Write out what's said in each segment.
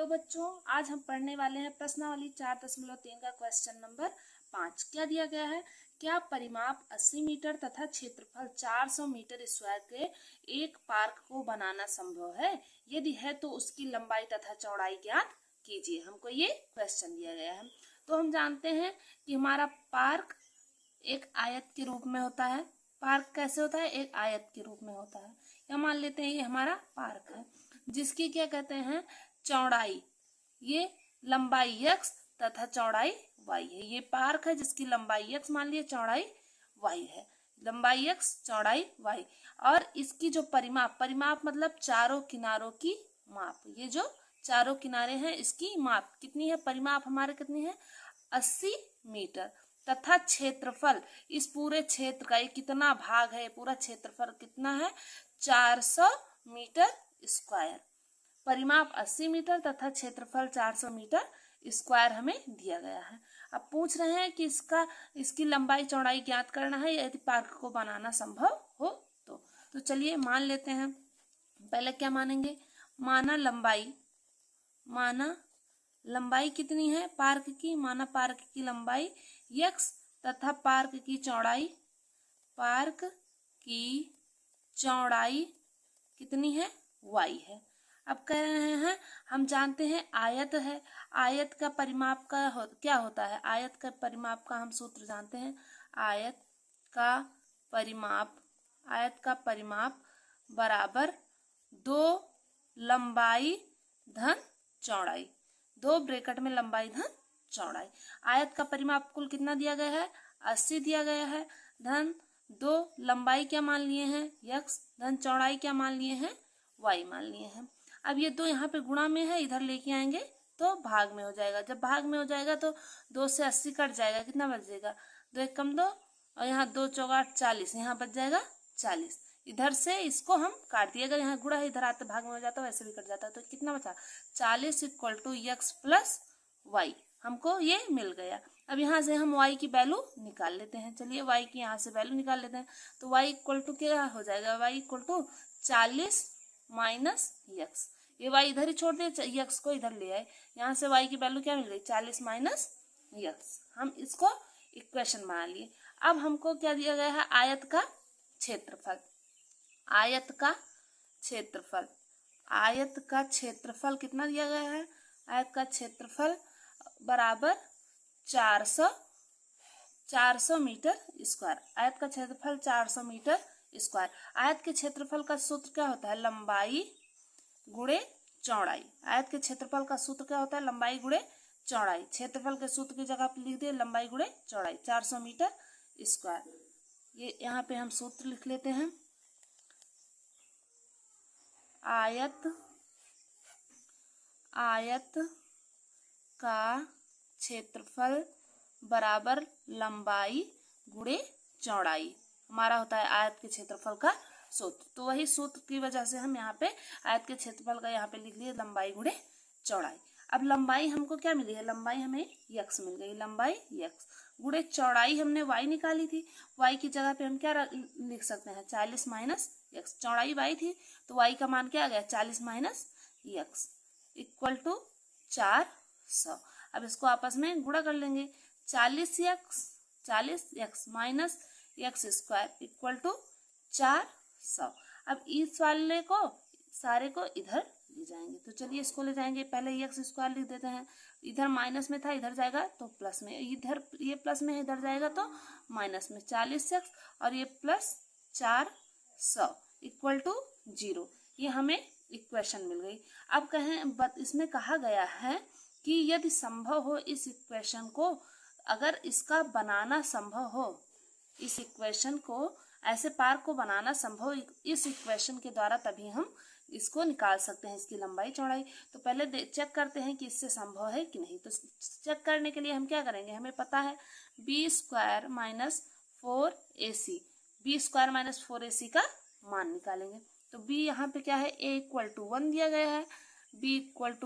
Hello बच्चों, आज हम पढ़ने वाले हैं प्रश्नावली 4.3 का क्वेश्चन नंबर 5। क्या दिया गया है? क्या परिमाप 80 मीटर तथा क्षेत्रफल 400 मीटर स्क्वायर के एक पार्क को बनाना संभव है? यदि है तो उसकी लंबाई तथा चौड़ाई ज्ञात कीजिए। हमको ये क्वेश्चन दिया गया है। तो हम जानते हैं कि हमारा पार्क एक आयत के रूप में होता है। पार्क कैसे होता है? एक आयत के रूप में होता है। या मान लेते हैं ये हमारा पार्क है, जिसकी क्या कहते हैं, चौड़ाई, ये लंबाई x तथा चौड़ाई y है। ये पार्क है जिसकी लंबाई x मान लिया, चौड़ाई y है। लंबाई x, चौड़ाई y। और इसकी जो परिमाप मतलब चारों किनारों की माप। ये जो चारों किनारे हैं इसकी माप कितनी है? परिमाप हमारे कितनी है? 80 मीटर। तथा क्षेत्रफल, इस पूरे क्षेत्र का ये कितना भाग है? पूरा क्षेत्रफल कितना है? 400 मीटर स्क्वायर। परिमाप 80 मीटर तथा क्षेत्रफल 400 मीटर स्क्वायर हमें दिया गया है। अब पूछ रहे हैं कि इसकी लंबाई चौड़ाई ज्ञात करना है यदि पार्क को बनाना संभव हो तो चलिए मान लेते हैं। पहले क्या मानेंगे? माना लंबाई कितनी है पार्क की? माना पार्क की लंबाई x तथा पार्क की चौड़ाई कितनी है? y है। अब कह रहे हैं, हम जानते हैं आयत है। आयत का परिमाप क्या होता है? आयत का परिमाप का हम सूत्र जानते हैं। आयत का परिमाप बराबर 2 लंबाई धन चौड़ाई। 2 ब्रैकेट में लंबाई धन चौड़ाई। आयत का परिमाप कुल कितना दिया गया है? 80 दिया गया है। धन 2 लंबाई क्या मान लिए हैं? x। धन चौड़ाई क्या मान लिए हैं? y मान लिए हैं। अब ये 2 यहाँ पे गुणा में है, इधर लेके आएंगे तो भाग में हो जाएगा। जब भाग में हो जाएगा तो 2 से 80 कट जाएगा, कितना बच जाएगा? 2 एक कम 2 और यहाँ 2 चौगा 40, यहाँ बच जाएगा 40। इधर से इसको हम काट दिए, अगर यहाँ गुणा है इधर आते भाग में हो जाता है, वैसे भी कट जाता है। तो कितना बचा? 40 = x प्लस y। हमको ये मिल गया। अब यहाँ से हम y की वैल्यू निकाल लेते हैं। चलिए y की यहाँ से वैल्यू निकाल लेते हैं। तो y = क्या हो जाएगा? y = 40 minus x। ये y इधर ही छोड़ दे, x को इधर ले आए। यहाँ से y की वैल्यू क्या मिल गई? 40 माइनस x। हम इसको इक्वेशन बना लिए। अब हमको क्या दिया गया है? आयत का क्षेत्रफल कितना दिया गया है? आयत का क्षेत्रफल बराबर 400 मीटर स्क्वायर। आयत का क्षेत्रफल 400 मीटर स्क्वायर। आयत के क्षेत्रफल का सूत्र क्या होता है? लंबाई गुणे चौड़ाई। आयत के क्षेत्रफल का सूत्र क्या होता है? लंबाई गुणे चौड़ाई। क्षेत्रफल के सूत्र की जगह पे लिख दिए लंबाई गुणे चौड़ाई, 400 मीटर स्क्वायर। ये यहाँ पे हम सूत्र लिख लेते हैं। आयत का क्षेत्रफल बराबर लंबाई गुणे चौड़ाई हमारा होता है आयत के क्षेत्रफल का सूत्र। तो वही सूत्र की वजह से हम यहाँ पे आयत के क्षेत्रफल का यहाँ पे लिख लिए लंबाई गुणे चौड़ाई। अब लंबाई हमको क्या मिली है? लंबाई हमें x मिल गई। लंबाई x गुणे चौड़ाई हमने y निकाली थी। y की जगह पे हम क्या लिख सकते हैं? 40 माइनस x। चौड़ाई y थी तो y का मान क्या आ गया? 40 माइनस x = 400। अब इसको आपस में गुणा कर लेंगे। 40x minus x square = 400। अब इस वाले को सारे को इधर ले जाएंगे। तो चलिए इसको ले जाएंगे। पहले x स्क्वायर लिख देते हैं। इधर माइनस में था, इधर जाएगा तो प्लस में। इधर ये प्लस में है, इधर जाएगा तो माइनस में। 40x और ये प्लस 400 = 0। ये हमें इक्वेशन मिल गई। अब इसमें कहा गया है कि यदि संभव हो इस इक्वेशन को, अगर इसका बनाना संभव हो, इस इक्वेशन को, ऐसे पार्क को बनाना संभव इस इक्वेशन के द्वारा, तभी हम इसको निकाल सकते हैं, इसकी लंबाई चौड़ाई। तो पहले चेक करते हैं कि इससे संभव है कि नहीं। तो चेक करने के लिए हम क्या करेंगे? हमें पता है b² - 4ac। b² - 4ac का मान निकालेंगे। तो b यहाँ पे क्या है? a = 1 दिया गया है, b =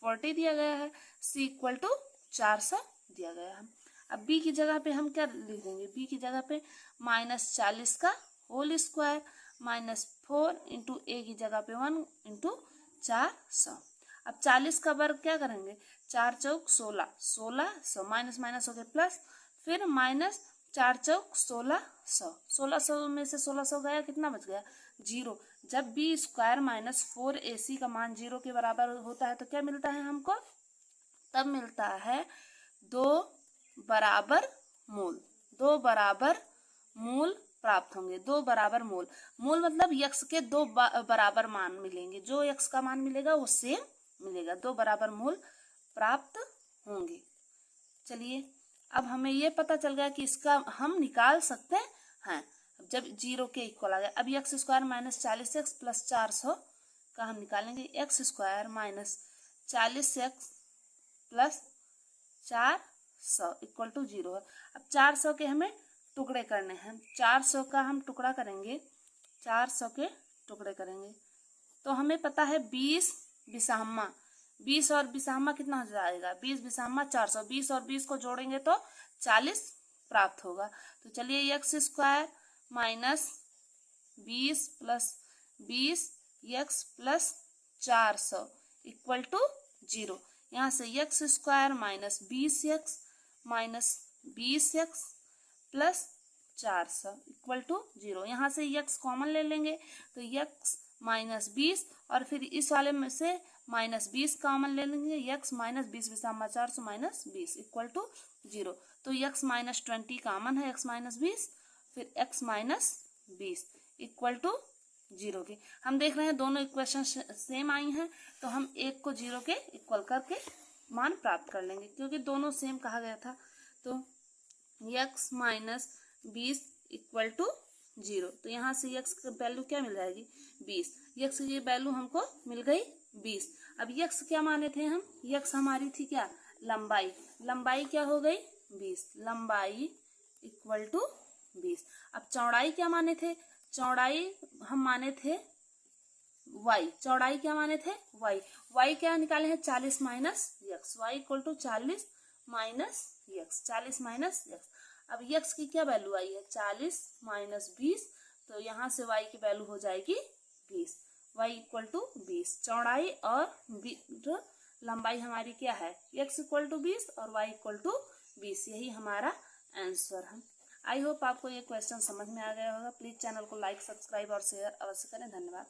-40 दिया गया है, c = 400 दिया गया है। अब b की जगह पे हम क्या लिख देंगे? b की जगह पे -40 का होल स्क्वायर -4 × a की जगह पे 1 × 400। अब 40 का वर्ग क्या करेंगे, 4 चौक 16, 1600 माइनस माइनस हो गया प्लस, फिर माइनस 4 चौक 1600, 1600 में से 1600 गया, कितना बच गया 0। जब बी स्क्वायर माइनस 4ac का मान 0 के बराबर होता है तो क्या मिलता है हमको, तब मिलता है दो बराबर मूल, दो बराबर मूल प्राप्त होंगे। दो बराबर मूल, मूल मतलब यक्स के दो बराबर मान मिलेंगे, जो यक्स का मान मिलेगा वो सेम मिलेगा, दो बराबर मूल प्राप्त होंगे। चलिए अब हमें ये पता चल गया कि इसका हम निकाल सकते हैं जब 0 के इक्वल आ गया। अब x square minus 40x plus 400 का हम निकालेंगे, x square minus 40x plus 400 equal to 0 है। अब 400 के हमें टुकड़े करने हैं, 400 का हम टुकड़ा करेंगे, 400 के टुकड़े करेंगे तो हमें पता है 20 बिसाहमा, 20 और बिसाहमा कितना हो जाएगा, 20 बिसाहमा 400, 20 और 20 को जोड़ेंगे तो 40 प्राप्त होगा। तो चलिए x square minus 20 plus 20 x plus 400 equal to 0। यहाँ से x square minus 20x minus 20x plus 400 equal to 0। यहाँ से x कॉमन ले लेंगे तो x माइनस 20 और फिर इस वाले में से माइनस 20 कॉमन ले लेंगे, x माइनस 20 बिसामा 400 माइनस 20 इक्वल टू 0। तो x माइनस 20 कॉमन है, x माइनस 20 फिर x माइनस 20 इक्वल टू 0 के। हम देख रहे हैं दोनों इक्वेशन सेम आई हैं तो हम एक को 0 के इक्वल करके मान प्राप्त कर लेंगे क्योंकि दोनों सेम कहा गया था। तो x माइनस 20 इक्वल टू 0, तो यहाँ से x का वैल्यू क्या मिल जाएगी 20, x की वैल्यू हमको मिल गई 20। अब x क्या माने थे हम, x हमारी थी क्या लंबाई, लंबाई क्या हो गई 20, लंबाई इक्वल टू 20। अब चौड़ाई क्या माने थे, चौड़ाई हम माने थे y, चौड़ाई क्या माने थे y, y क्या निकाले हैं 40 minus x, y equal to 40 minus x, 40 minus x। अब x की क्या वैल्यू आई है 40 माइनस 20, तो यहाँ से y की वैल्यू हो जाएगी 20, y इक्वल टू 20। चौड़ाई और लंबाई हमारी क्या है x इक्वल टू 20 और y इक्वल टू 20, यही हमारा आंसर है। आई होप आपको ये क्वेश्चन समझ में आ गया होगा। प्लीज चैनल को लाइक सब्सक्राइब और शेयर अवश्य करें। धन्यवाद।